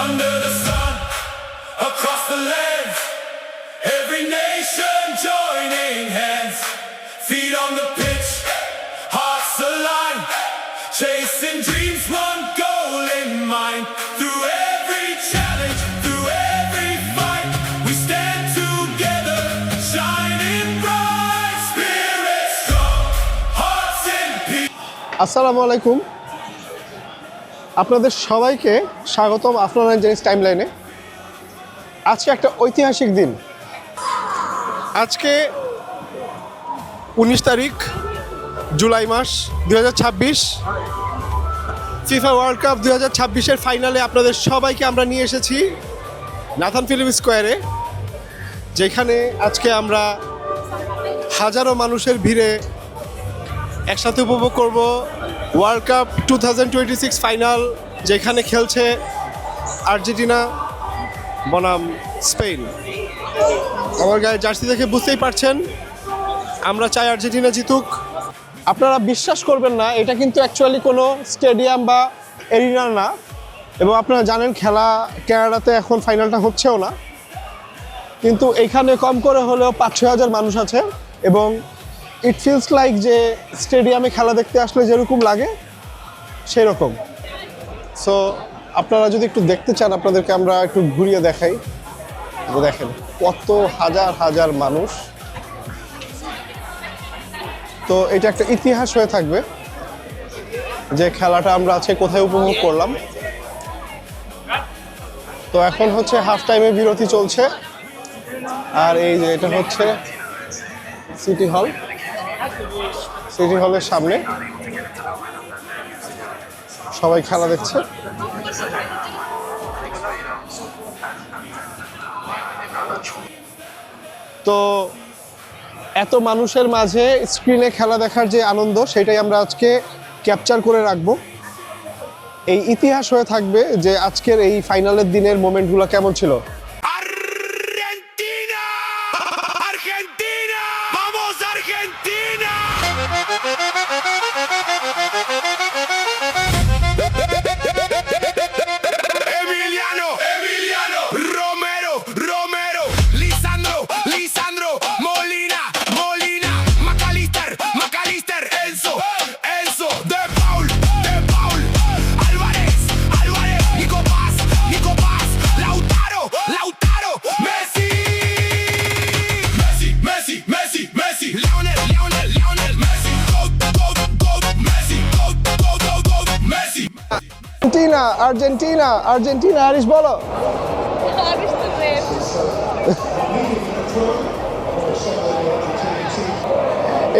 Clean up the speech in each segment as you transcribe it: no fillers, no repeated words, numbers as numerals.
under the sun, across the lands, every nation joining hands, feet on the pitch, hearts aligned, chasing dreams, one goal in mind. Through every challenge, through every fight, we stand together, shining bright, spirit strong, hearts in peace. আসসালামু আলাইকুম, আপনাদের সবাইকে স্বাগতম আফনান জেনিস টাইমলাইনে। আজকে একটা ঐতিহাসিক দিন। আজকে 19 তারিখ জুলাই মাস 2026, ফিফা ওয়ার্ল্ড কাপ 2026-এর ফাইনালে আপনাদের সবাইকে আমরা নিয়ে এসেছি নাথান ফিলিপ স্কোয়ারে, যেখানে আজকে আমরা হাজারো মানুষের ভিড়ে একসাথে উপভোগ করব ওয়ার্ল্ড কাপ 2026 ফাইনাল, যেখানে খেলছে আর্জেন্টিনা বনাম স্পেন। আমার গায়ে জার্সি দেখে বুঝতেই পারছেন আমরা চাই আর্জেন্টিনা জিতুক। আপনারা বিশ্বাস করবেন না, এটা কিন্তু অ্যাকচুয়ালি কোনো স্টেডিয়াম বা এরিনা না, এবং আপনারা জানেন খেলা কানাডাতে এখন ফাইনালটা হচ্ছেও না, কিন্তু এখানে কম করে হলেও 5-6 হাজার মানুষ আছে, এবং ইট ফিলস লাইক যে স্টেডিয়ামে খেলা দেখতে আসলে যেরকম লাগে সেরকম। সো আপনারা যদি একটু দেখতে চান, আপনাদেরকে আমরা একটু ঘুরিয়ে দেখাই। দেখেন কত হাজার হাজার মানুষ। তো এটা একটা ইতিহাস হয়ে থাকবে যে খেলাটা আমরা আজকে কোথায় উপভোগ করলাম। তো এখন হচ্ছে হাফ টাইমে বিরতি চলছে, আর এই যে এটা হচ্ছে সিটি হল, সিটি হলের সামনে সবাই খেলা দেখছে। তো এত মানুষের মাঝে স্ক্রিনে খেলা দেখার যে আনন্দ, সেটাই আমরা আজকে ক্যাপচার করে রাখবো। এই ইতিহাস হয়ে থাকবে যে আজকের এই ফাইনালের দিনের মোমেন্টগুলো কেমন ছিল। Argentina, Argentina, vamos Argentina. Emiliano, Emiliano, Romero, Romero, Lisandro, Lisandro, Molina, Molina, McAllister, McAllister, Enzo, Enzo, De Paul, Álvarez, Álvarez, Nico Paz, Nico Paz, Lautaro, Lautaro, Messi, Messi, Messi, Messi, Messi, Lionel, Lionel, Lionel, Messi, go, go, go, Messi, go, go, go, go, Messi. Argentina, Argentina, Argentina, Arish বলো।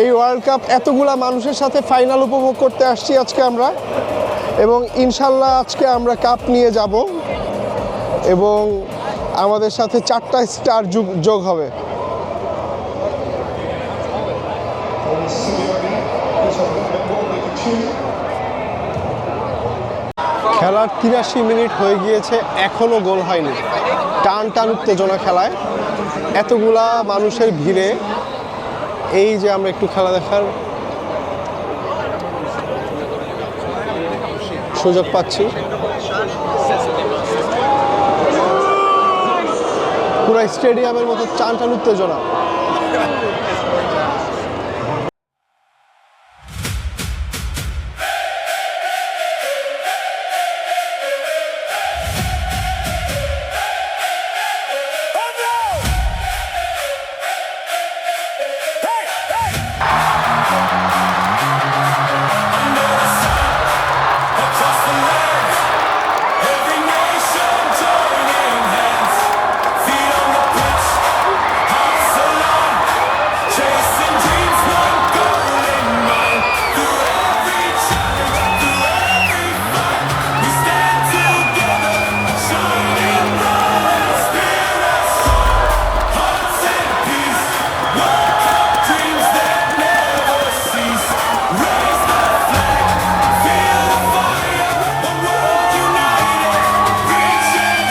এই world cup এতগুলা মানুষের সাথে final উপভোগ করতে আসছি আজকে আমরা, এবং ইনশাল্লাহ আজকে আমরা কাপ নিয়ে যাব, এবং আমাদের সাথে 4টা স্টার যোগ হবে। খেলার 83 মিনিট হয়ে গিয়েছে, এখনো গোল হয়নি। টান টান উত্তেজনা খেলায়, এতগুলা মানুষের ভিড়ে এই যে আমরা একটু খেলা দেখার সুযোগ পাচ্ছি। পুরো স্টেডিয়ামের মতো টান টান উত্তেজনা। Across the lands, every nation joining hands, feet on the pitch, hearts aligned, chasing dreams, one goal in mind. Through every challenge, through every fight, we stand together, shining bright, spirit strong, hearts in peace, World Cup dreams that never cease. Raise the flag, feel the fire, a world united, reaching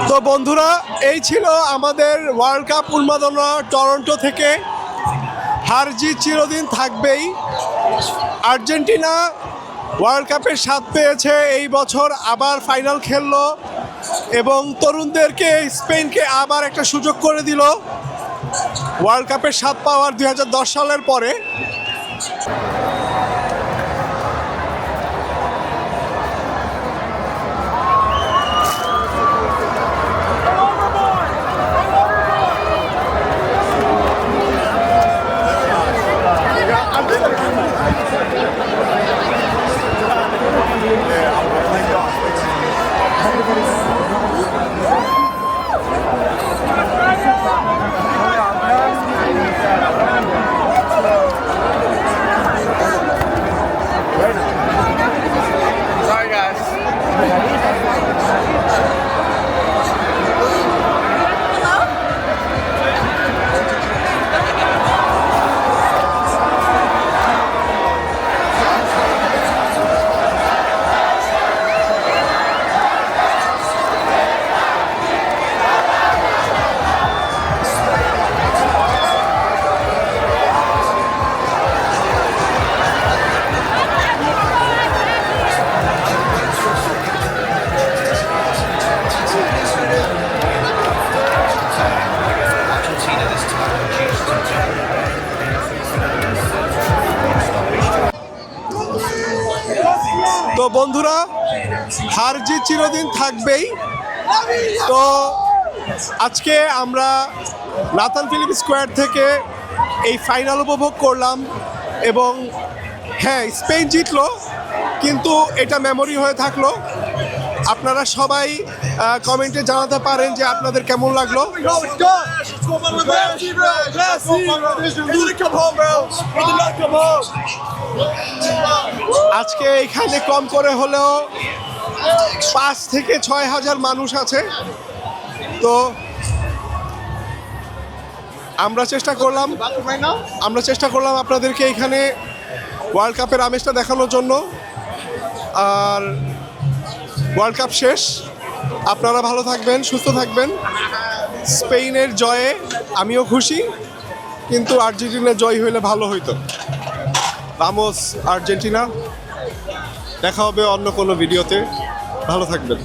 তো বন্ধুরা, এই ছিল আমাদের world cup উন্মাদনা Toronto থেকে। হার জিত চিরদিন থাকবেই। আর্জেন্টিনা ওয়ার্ল্ড কাপের স্বাদ পেয়েছে, এই বছর আবার ফাইনাল খেললো এবং তরুণদেরকে স্পেনকে আবার একটা সুযোগ করে দিল ওয়ার্ল্ড কাপের স্বাদ পাওয়ার 2010 সালের পরে। Sorry, guys. তো বন্ধুরা, হার জিত চিরদিন থাকবেই। তো আজকে আমরা নাথান ফিলিপ স্কোয়ার থেকে এই ফাইনাল উপভোগ করলাম এবং হ্যাঁ, স্পেন জিতলো, কিন্তু এটা মেমোরি হয়ে থাকলো। আপনারা সবাই কমেন্টে জানাতে পারেন যে আপনাদের কেমন লাগলো। আজকে এখানে কম করে হলেও 5 থেকে 6 হাজার মানুষ আছে। তো আমরা চেষ্টা করলাম আপনাদেরকে এখানে ওয়ার্ল্ড কাপের আমেজটা দেখানোর জন্য। আর ওয়ার্ল্ড কাপ শেষ, আপনারা ভালো থাকবেন, সুস্থ থাকবেন। স্পেনের জয়ে আমিও খুশি, কিন্তু আর্জেন্টিনার জয় হইলে ভালো হইতো। Vamos Argentina. দেখা হবে অন্য কোনো ভিডিওতে। ভালো থাকবেন।